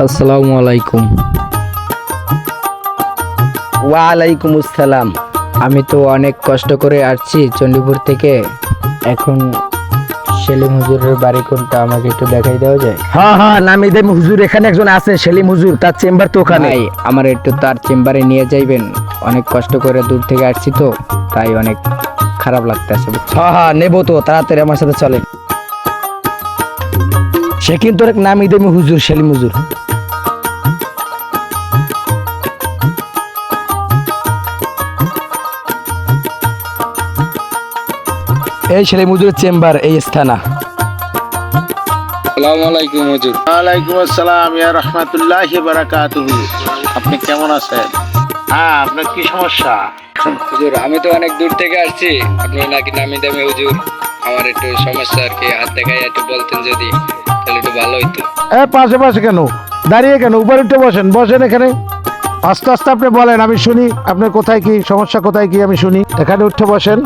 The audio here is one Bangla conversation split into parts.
আসসালামু আলাইকুম। ওয়ালাইকুম আসসালাম। আমি তো অনেক কষ্ট করে আসছি চণ্ডীপুর থেকে। এখন সেলিম হুজুরের বাড়ি কোনটা আমাকে একটু দেখাই দেওয়া যায়? হ্যাঁ হ্যাঁ, নামি দেব হুজুর, এখানে একজন আছে সেলিম হুজুর, তার চেম্বার তো ওখানে। ভাই আমার একটু তার চেম্বারে নিয়ে যাইবেন? অনেক কষ্ট করে দূর থেকে আসছি তো, তাই অনেক খারাপ লাগতেছে। হ্যাঁ হ্যাঁ, নেবো তো, তাড়াতাড়ি আমার সাথে চলেন। সে কিন্তু এক নামি দেব হুজুর, সেলিম হুজুর। এই সেলিম হুজুরের চেম্বার এই স্থানা। আসসালামু আলাইকুম হুজুর। ওয়ালাইকুম আসসালাম ইয়া রাহমাতুল্লাহি ওয়া বারাকাতুহু। আপনি কেমন আছেন? হ্যাঁ, আপনার কি সমস্যা? হুজুর আমি তো অনেক দূর থেকে আসছি, আপনি নাকি নামি দামি হুজুর, আমার একটু সমস্যা আর কি, হাত দেখাই একটু বলতেন যদি, তাহলে একটু ভালো হইতো। পাশে পাশে কেন দাঁড়িয়ে, কেন উপরে উঠে বসেন, বসেন এখানে। আস্তে আস্তে আপনি বলেন, আমি শুনি আপনার কোথায় কি সমস্যা, কোথায় কি আমি শুনি। এখানে উঠে বসেন।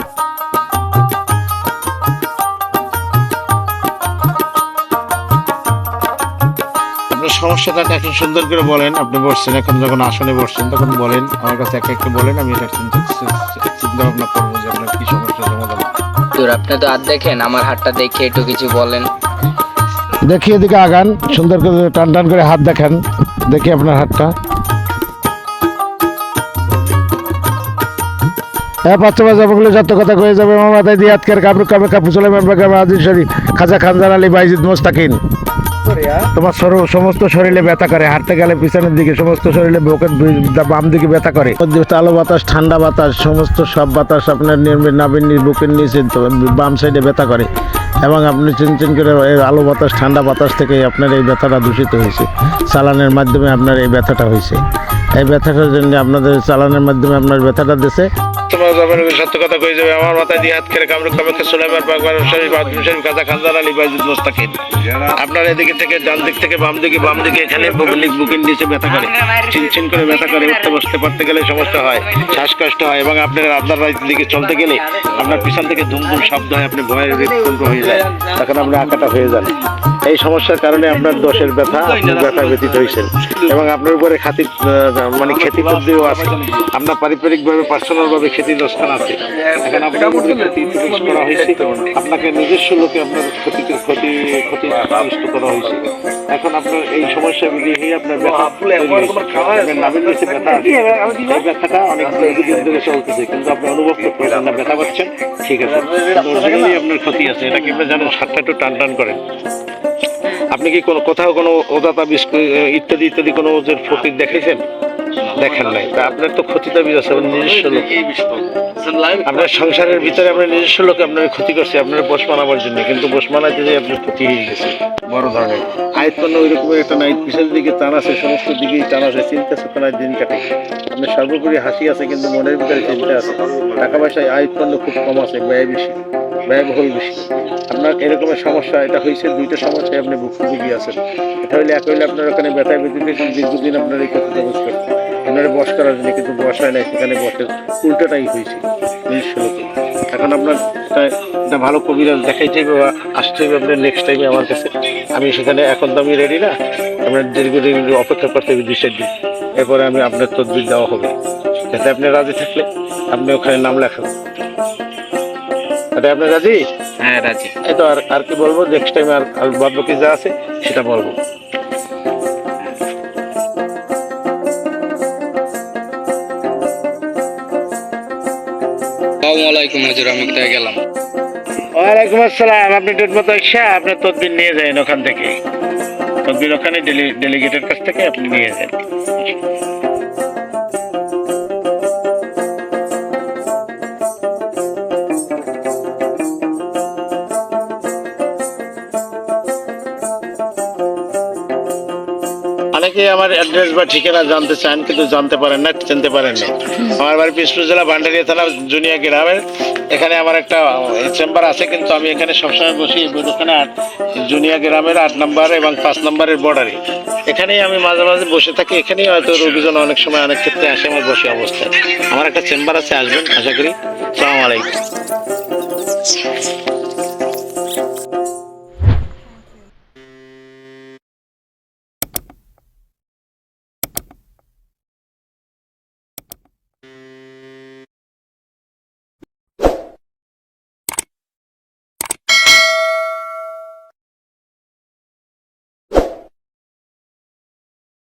আপনার সমস্যাটা এখন সুন্দর করে বলেন। আপনি বসছেন, এখন যখন আসনে বসছেন তখন বলেন, আমার কাছে একটা একটা বলেন, আমি এটা চিন্তা ভাবনা করবো যে আপনার কি সমস্যা সমাধান। হুজুর আপনি তো হাত দেখেন, আমার হাতটা দেখে একটু কিছু বলেন। দেখি এদিকে আগান, সুন্দর করে টান টান করে হাত দেখান, দেখি আপনার হাতটা। বাচ্চা বাচ্চা বলে যত কথা কয়ে যাবে আমার মাথায় দিয়ে হাত কাবরু কাবে কাপু চলে আজিজ শরীফ খাজা খানজান আলী বাইজিদ মোস্তাকিন। তোমার সমস্ত শরীরে ব্যথা করে, হাঁটতে গেলে পিছনের দিকে, সমস্ত শরীরে বুকের বাম দিকে ব্যথা করে। আলো বাতাস, ঠান্ডা বাতাস, সমস্ত সব বাতাস আপনার নাভির বুকের নিচে বাম সাইডে ব্যথা করে, এবং আপনি চিনচিন করে আলো বাতাস, ঠান্ডা বাতাস থেকে আপনার এই ব্যথাটা দূষিত হয়েছে। চালানের মাধ্যমে আপনার এই ব্যথাটা হয়েছে। এই ব্যথাটার জন্য আপনাদের চালানের মাধ্যমে আপনার ব্যথাটা দিয়েছে। তোমার যাবেন সত্য কথা কয়ে যাবে, আমার মাথায় দিয়ে হাত খেলে কামরুক কামাকে সুলাইমান পাকবার শরীফ আজম শরীফ খাজা খানজান আলী বাইজিদ মোস্তাকিন। আপনার এদিকে থেকে ডান দিক থেকে বাম দিকে এখানে বুকের নিচে ব্যথা করে, চিনচিন করে ব্যথা করে, উঠতে বসতে পারতে গেলে সমস্যা হয়, শ্বাসকষ্ট হয়, এবং আপনার রাইতের দিকে চলতে গেলে আপনার পিছন থেকে ধুমধুম শব্দ হয়, আপনি ভয়ের হৃদকম্প হয়ে যায়, তখন আপনি আঁকাটা হয়ে যান। এই সমস্যার কারণে আপনার দোষের ব্যথা, আপনি ব্যথা ব্যতীত হয়েছেন, এবং আপনার উপরে মানে ক্ষতি বুদ্ধিও আছে। আপনার পারিবারিকভাবে পার্সোনালভাবে ক্ষতি দোষখান আছে। এখন আপনার উপরে ক্ষতি করা হয়েছে, আপনাকে নিজস্ব লোকে আপনার ক্ষতি করা হয়েছে। এখন আপনার এই সমস্যা বিধি আপনার ব্যথা, আপনার নাভির নিচে ব্যথা আছে। এই ব্যথাটা অনেক দীর্ঘদিন ধরে চলতেছে, কিন্তু আপনি অনুভব করতেছেন না, ব্যথা পাচ্ছেন, ঠিক আছে, অরিজিনালি আপনার ক্ষতি আছে। এটা কিভাবে জানেন? হাতটা একটু টান টান করেন। আপনি কি কোথাও কোনো ওদাতা ইত্যাদি ইত্যাদি কোনো ওদের ফকির দেখেছেন? দেখেন নাই। তা আপনার তো ক্ষতিটা আছে, নিজস্ব লোক। আপনার সংসারের ভিতরে আপনার নিজস্ব লোক আপনার ক্ষতি করছে আপনার বস মানাবার জন্য, কিন্তু বস মানাইতে যে আপনার ক্ষতি হয়ে গেছে বড় ধরনের। আয়তন ওই রকমের একটা নাই, পিছের দিকে টান আছে, সমস্ত দিকেই টান আছে, চিন্তা চেতনায় দিন কাটে। আপনার সর্বোপরি হাসি আছে, কিন্তু মনের ভিতরে চিন্তা আছে। টাকা পয়সায় আয়তন খুব কম আছে, ব্যয় বেশি, ব্যয়বহুল বেশি। আপনার এরকমের সমস্যা এটা হয়েছে, দুইটা সমস্যায় আপনি ভুক্তভোগী আছেন। এটা হইলে এক হইলে আপনার ওখানে ব্যথায় ব্যথিত দীর্ঘদিন আপনার এই ক্ষতিটা বুঝ করতে আপনার বস করার জন্য, কিন্তু বস হয় নাই, সেখানে বসের উল্টোটাই হয়েছে নিজস্ব লোকে। এখন আপনার এটা ভালো কবিরাজ দেখাই চাইবে বা আসতে হবে আপনার নেক্সট টাইমে আমার কাছে। আমি সেখানে এখন তো আমি রেডি না, আপনার দীর্ঘদিন অপেক্ষা করতে হবে 2 দিন, এরপরে আমি আপনার তদবির দেওয়া হবে। যাতে আপনি রাজি থাকলে আপনি ওখানে নাম লেখান। আপনি রাজি? হ্যাঁ রাজি। এই তো আর কি বলবো, নেক্সট টাইম আর বাদ বাকি যা আছে সেটা বলবো। আসসালামু আলাইকুম হুজুর, আমি কোথায় গেলাম? ওয়ালাইকুম আসসালাম। আপনি ডেট মতো এসে আপনার তদবির নিয়ে যান ওখান থেকে, তদবির ওখানে ডেলিগেটের কাছ থেকে আপনি নিয়ে যান। অনেকে আমার অ্যাড্রেস বা ঠিকানা জানতে চান, কিন্তু জানতে পারেন না, চিনতে পারেন না। আমার বাড়ি পিসপুর জেলা ভান্ডারিয়া থানা জুনিয়া গ্রামের। এখানে আমার একটা চেম্বার আছে, কিন্তু আমি এখানে সবসময় বসি ওখানে জুনিয়া গ্রামের 8 নম্বর এবং 5 নম্বরের বর্ডারে। এখানেই আমি মাঝে মাঝে বসে থাকি। এখানেই হয়তো রোগীজন অনেক সময় অনেক ক্ষেত্রে আসে আমার বসে অবস্থায়। আমার একটা চেম্বার আছে, আসবেন আশা করি। আসসালামু আলাইকুম।